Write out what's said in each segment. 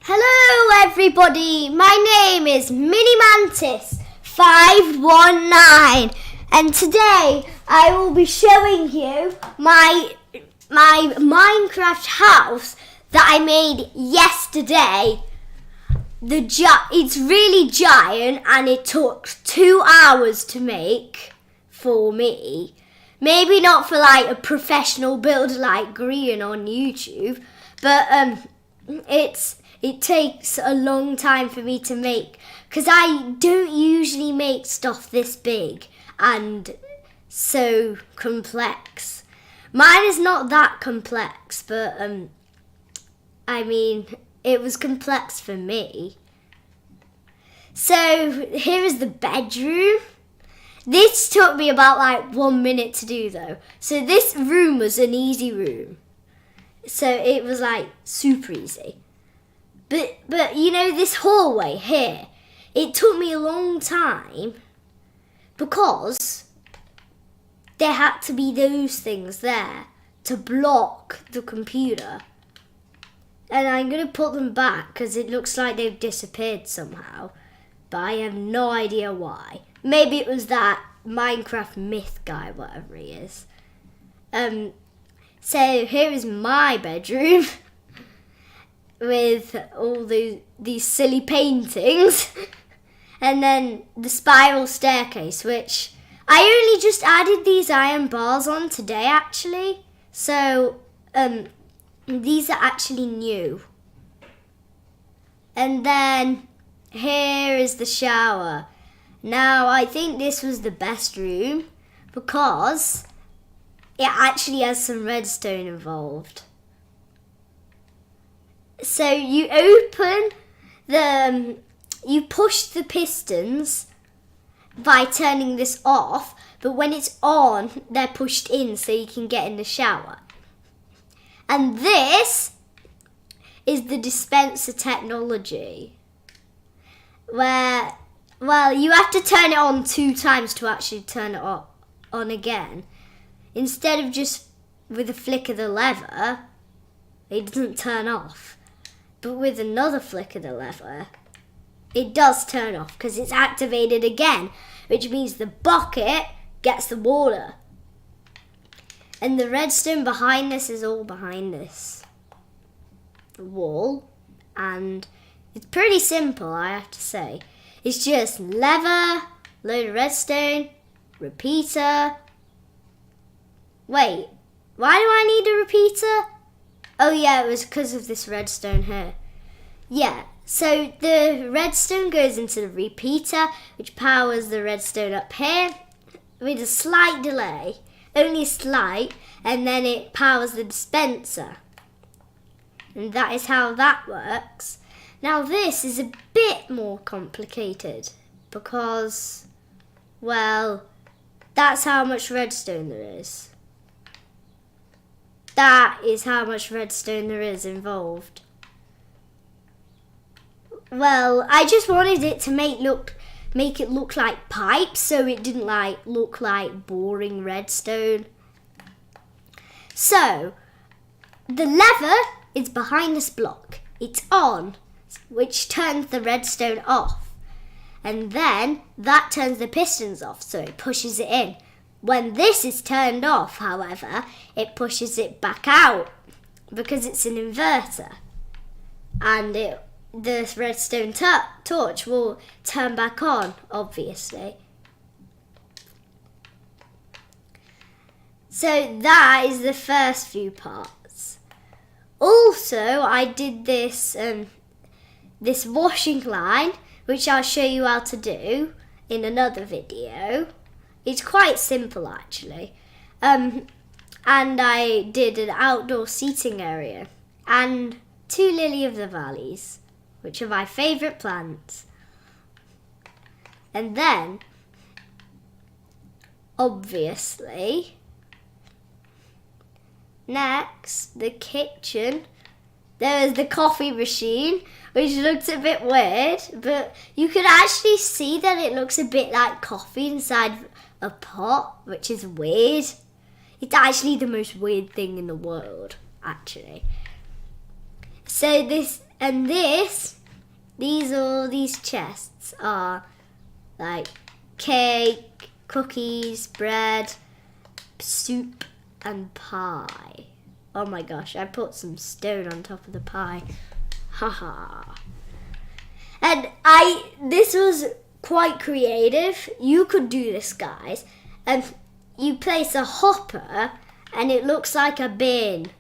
Hello everybody, my name is Mini Mantis 519 and today I will be showing you my Minecraft house that I made yesterday. It's really giant and it took 2 hours to make for me. Maybe not for like a professional builder like Grian on YouTube, but it takes a long time for me to make because I don't usually make stuff this big and so complex. Mine is not that complex, but I mean, it was complex for me. So here is the bedroom. This took me about like 1 minute to do though. So this room was an easy room. So it was like super easy. But you know, this hallway here, it took me a long time because there had to be those things there to block the computer. And I'm going to put them back because it looks like they've disappeared somehow. But I have no idea why. Maybe it was that Minecraft myth guy, whatever he is. So here is my bedroom. With all these silly paintings. And then the spiral staircase, which I only just added these iron bars on today actually. So these are actually new. And then here is the shower. Now I think this was the best room because it actually has some redstone involved. So you you push the pistons by turning this off, but when it's on, they're pushed in so you can get in the shower. And this is the dispenser technology, where, well, you have to turn it on 2 times to actually turn it on again. Instead of just with a flick of the lever, it doesn't turn off. But with another flick of the lever, it does turn off because it's activated again, which means the bucket gets the water. And the redstone behind this is all behind this wall. And it's pretty simple, I have to say. It's just lever, load of redstone, repeater. Wait, why do I need a repeater? Oh yeah, it was because of this redstone here. Yeah, so the redstone goes into the repeater, which powers the redstone up here with a slight delay, only slight, and then it powers the dispenser. And that is how that works. Now this is a bit more complicated because, well, that's how much redstone there is. That is how much redstone there is involved. Well, I just wanted it to make it look like pipes, so it didn't look like boring redstone. So, the lever is behind this block. It's on, which turns the redstone off. And then that turns the pistons off, so it pushes it in. When this is turned off, however, it pushes it back out because it's an inverter. And the redstone torch will turn back on, obviously. So that is the first few parts. Also, I did this washing line, which I'll show you how to do in another video. It's quite simple actually. And I did an outdoor seating area and 2 lily of the valleys, which are my favourite plants. And then, obviously, next, the kitchen. There is the coffee machine, which looks a bit weird, but you can actually see that it looks a bit like coffee inside a pot, which is weird. It's actually the most weird thing in the world, actually. So this And these chests are like cake, cookies, bread, soup, and pie. Oh my gosh, I put some stone on top of the pie. Haha. And this was quite creative. You could do this, guys. And you place a hopper and it looks like a bin.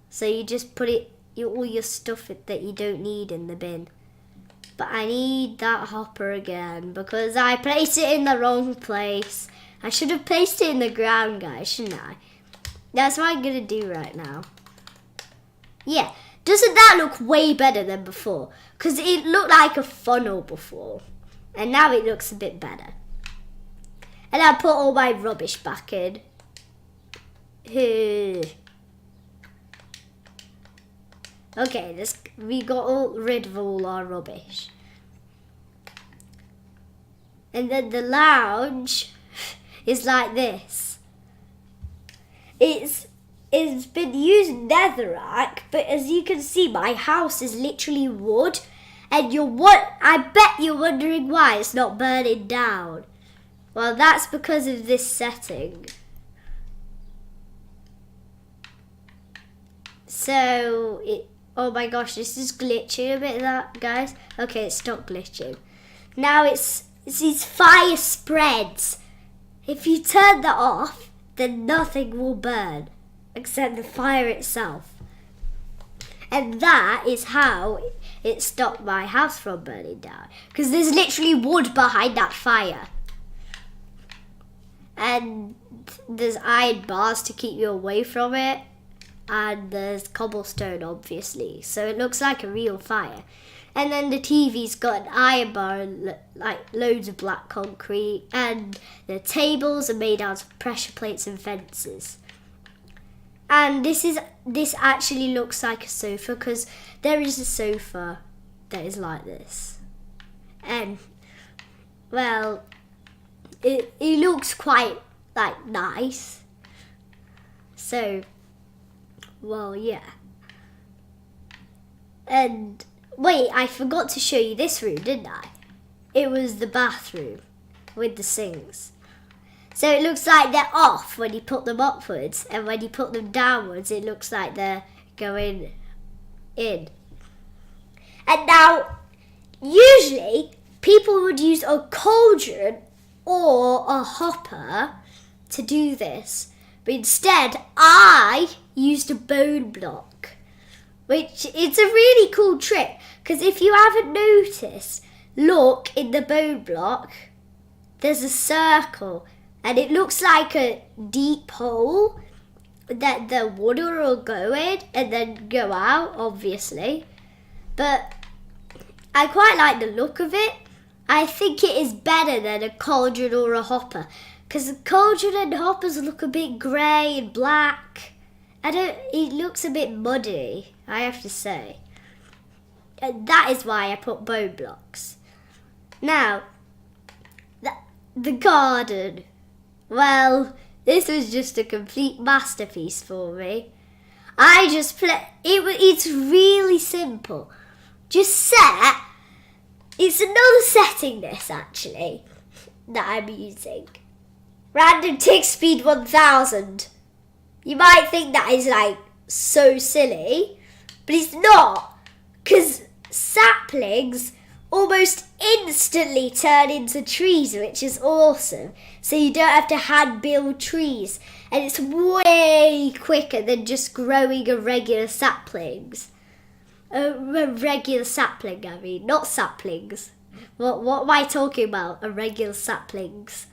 So you just put all your stuff that you don't need in the bin. But I need that hopper again because I placed it in the wrong place. I should have placed it in the ground, guys, shouldn't I? That's what I'm going to do right now. Yeah, doesn't that look way better than before? Because it looked like a funnel before. And now it looks a bit better. And I put all my rubbish back in. Okay, we got rid of all our rubbish. And then the lounge is like this. It's been used netherrack, but as you can see, my house is literally wood. And I bet you're wondering why it's not burning down. Well, that's because of this setting. So, oh my gosh, this is glitching a bit, guys. Okay, it's not glitching. Now it's these fire spreads. If you turn that off, then nothing will burn except the fire itself. And that is how it stopped my house from burning down. Because there's literally wood behind that fire. And there's iron bars to keep you away from it. And there's cobblestone, obviously. So it looks like a real fire. And then the TV's got an iron bar and like loads of black concrete. And the tables are made out of pressure plates and fences. And this actually looks like a sofa because there is a sofa that is like this. And, well, it looks quite, like, nice. So, well, yeah. And, wait, I forgot to show you this room, didn't I? It was the bathroom with the sinks. So it looks like they're off when you put them upwards, and when you put them downwards, it looks like they're going in. And now, usually, people would use a cauldron or a hopper to do this. But instead, I used a bone block, which it's a really cool trick. Because if you haven't noticed, look in the bone block, there's a circle. And it looks like a deep hole that the water will go in and then go out, obviously. But I quite like the look of it. I think it is better than a cauldron or a hopper. Because the cauldron and hoppers look a bit grey and black. It looks a bit muddy, I have to say. And that is why I put bone blocks. Now, the garden. Well, this was just a complete masterpiece for me. It's really simple. Just set, it's another setting this actually, that I'm using. Random tick speed 1000. You might think that is like so silly, but it's not. Because saplings almost instantly turn into trees, which is awesome. So you don't have to hand build trees. And it's way quicker than just growing a regular saplings. A regular sapling, I mean, not saplings. What am I talking about? A regular saplings.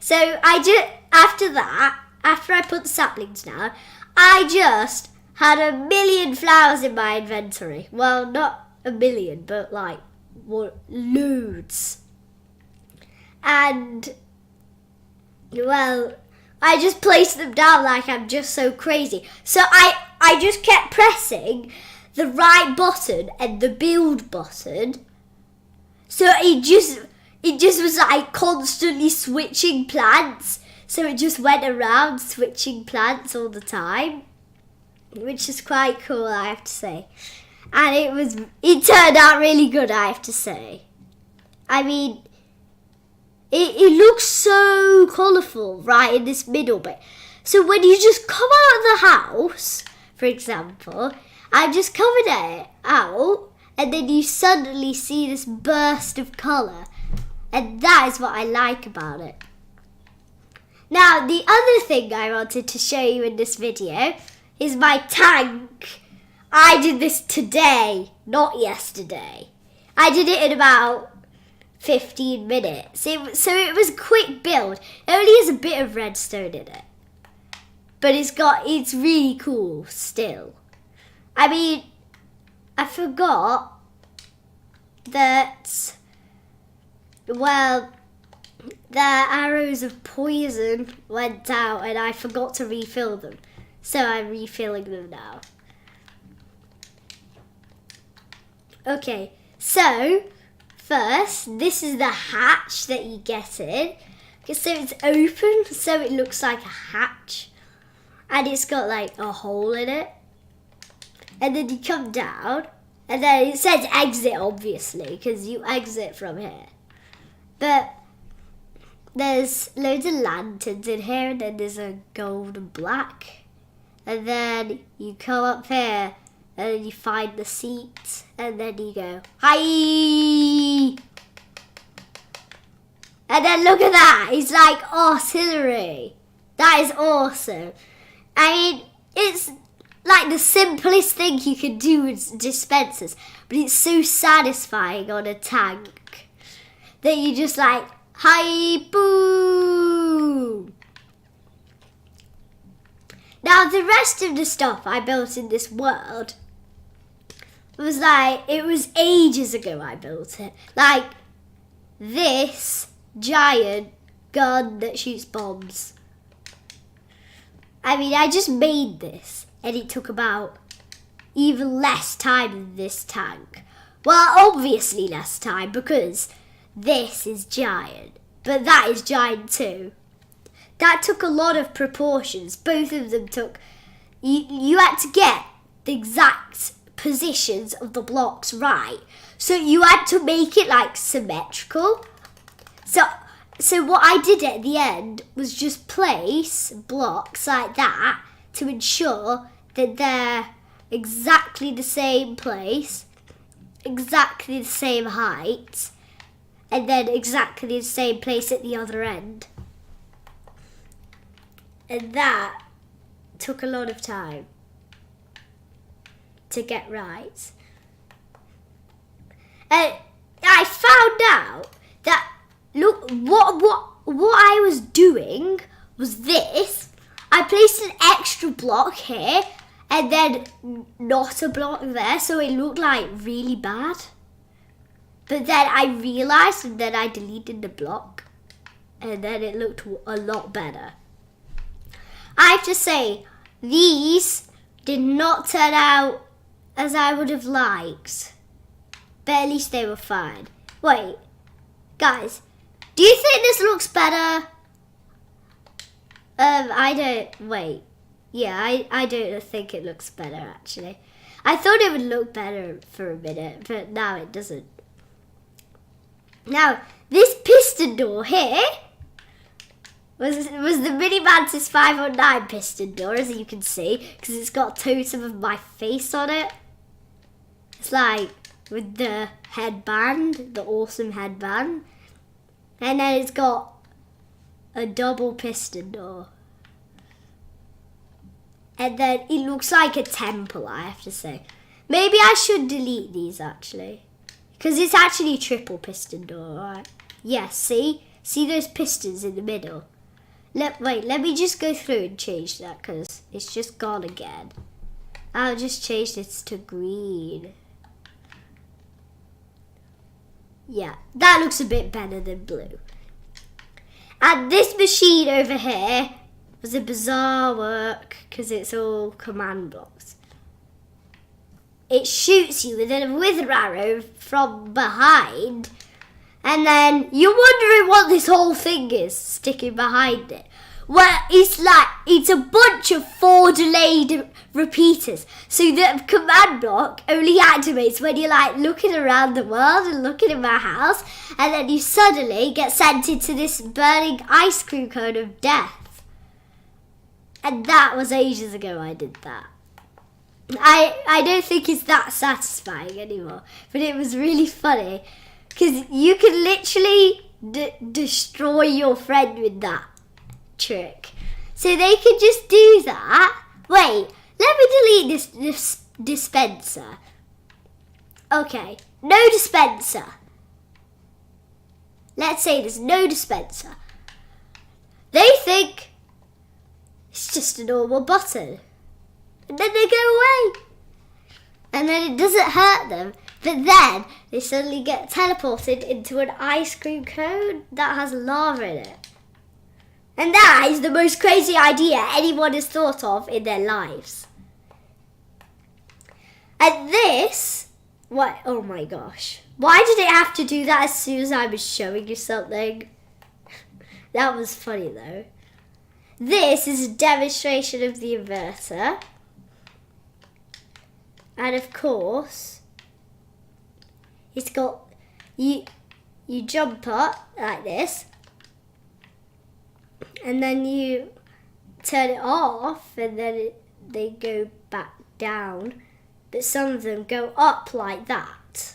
So after I put the saplings down, I just had 1,000,000 flowers in my inventory. Well, not 1,000,000, but like loads. And, well, I just placed them down like I'm just so crazy. So I just kept pressing the right button and the build button. So it just was like constantly switching plants. So it just went around switching plants all the time. which is quite cool, I have to say. And it turned out really good, I have to say. I mean, it looks so colourful right in this middle bit. So when you just come out of the house, for example, I've just covered it out, and then you suddenly see this burst of colour. And that is what I like about it. Now, the other thing I wanted to show you in this video is my tank. I did this today, not yesterday. I did it in about 15 minutes. So it was a quick build. It only has a bit of redstone in it. But it's really cool still. I mean, I forgot that, well, the arrows of poison went out and I forgot to refill them. So I'm refilling them now. Okay, so first, this is the hatch that you get in. Okay, so it's open, so it looks like a hatch. And it's got like a hole in it. And then you come down, and then it says exit, obviously, because you exit from here. But there's loads of lanterns in here, and then there's a gold and black. And then you come up here, and then you find the seats, and then you go, hi! And then look at that, it's like artillery. That is awesome. I mean, it's like the simplest thing you can do with dispensers, but it's so satisfying on a tank that you just like, hi, boom! Now, the rest of the stuff I built in this world was like, it was ages ago I built it. Like this giant gun that shoots bombs. I mean, I just made this and it took about even less time than this tank. Well, obviously less time because this is giant, but that is giant too. That took a lot of proportions. Both of them took... You had to get the exact positions of the blocks right. So you had to make it like symmetrical. So what I did at the end was just place blocks like that to ensure that they're exactly the same place, exactly the same height, and then exactly the same place at the other end. And that took a lot of time to get right. And I found out that, look, what I was doing was this. I placed an extra block here and then not a block there, so it looked like really bad. But then I realised and then I deleted the block and then it looked a lot better. I have to say, these did not turn out as I would have liked. But at least they were fine. Wait, guys, do you think this looks better? I don't think it looks better actually. I thought it would look better for a minute, but now it doesn't. Now, this piston door here was the Mini Mantis 509 piston door, as you can see, because it's got a totem of my face on it. It's like with the headband, the awesome headband. And then it's got a double piston door. And then it looks like a temple, I have to say. Maybe I should delete these actually. Because it's actually triple piston door, right? Yes, see? See those pistons in the middle? Let me just go through and change that because it's just gone again. I'll just change this to green. Yeah, that looks a bit better than blue. And this machine over here was a bizarre work because it's all command blocks. It shoots you with a wither arrow from behind, and then you're wondering what this whole thing is sticking behind it. where it's a bunch of 4 delayed repeaters. So the command block only activates when you're like looking around the world and looking at my house, and then you suddenly get sent into this burning ice cream cone of death. And that was ages ago I did that. I don't think it's that satisfying anymore, but it was really funny because you can literally destroy your friend with that trick. So they could just do that. Wait, let me delete this dispenser. Okay, no dispenser. Let's say there's no dispenser. They think it's just a normal button. And then they go away. And then it doesn't hurt them. But then they suddenly get teleported into an ice cream cone that has lava in it. And that is the most crazy idea anyone has thought of in their lives. And this, what? Oh my gosh. Why did it have to do that as soon as I was showing you something? That was funny though. This is a demonstration of the inverter. And of course, it's got, you jump up like this, and then you turn it off, and then they go back down. But some of them go up like that.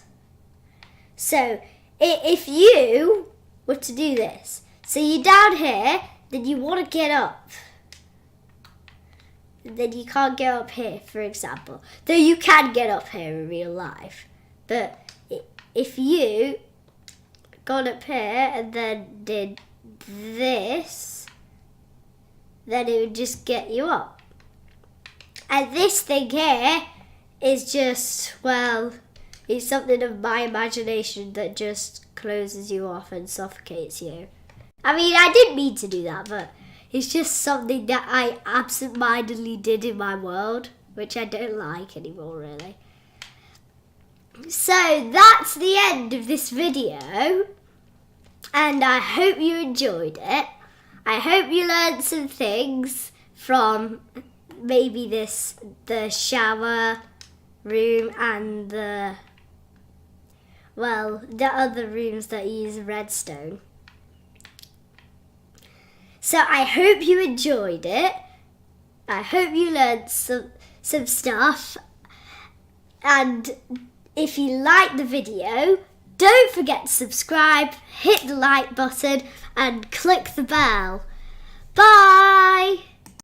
So if you were to do this, so you're down here, then you want to get up. Then you can't get up here, for example. Though you can get up here in real life. But if you got up here and then did this, then it would just get you up. And this thing here is just, well, it's something of my imagination that just closes you off and suffocates you. I mean, I didn't mean to do that, but it's just something that I absent-mindedly did in my world, which I don't like anymore, really. So that's the end of this video, and I hope you enjoyed it. I hope you learned some things from maybe the shower room and the other rooms that use redstone. So I hope you enjoyed it. I hope you learned some stuff. And if you liked the video, don't forget to subscribe, hit the like button, and click the bell. Bye!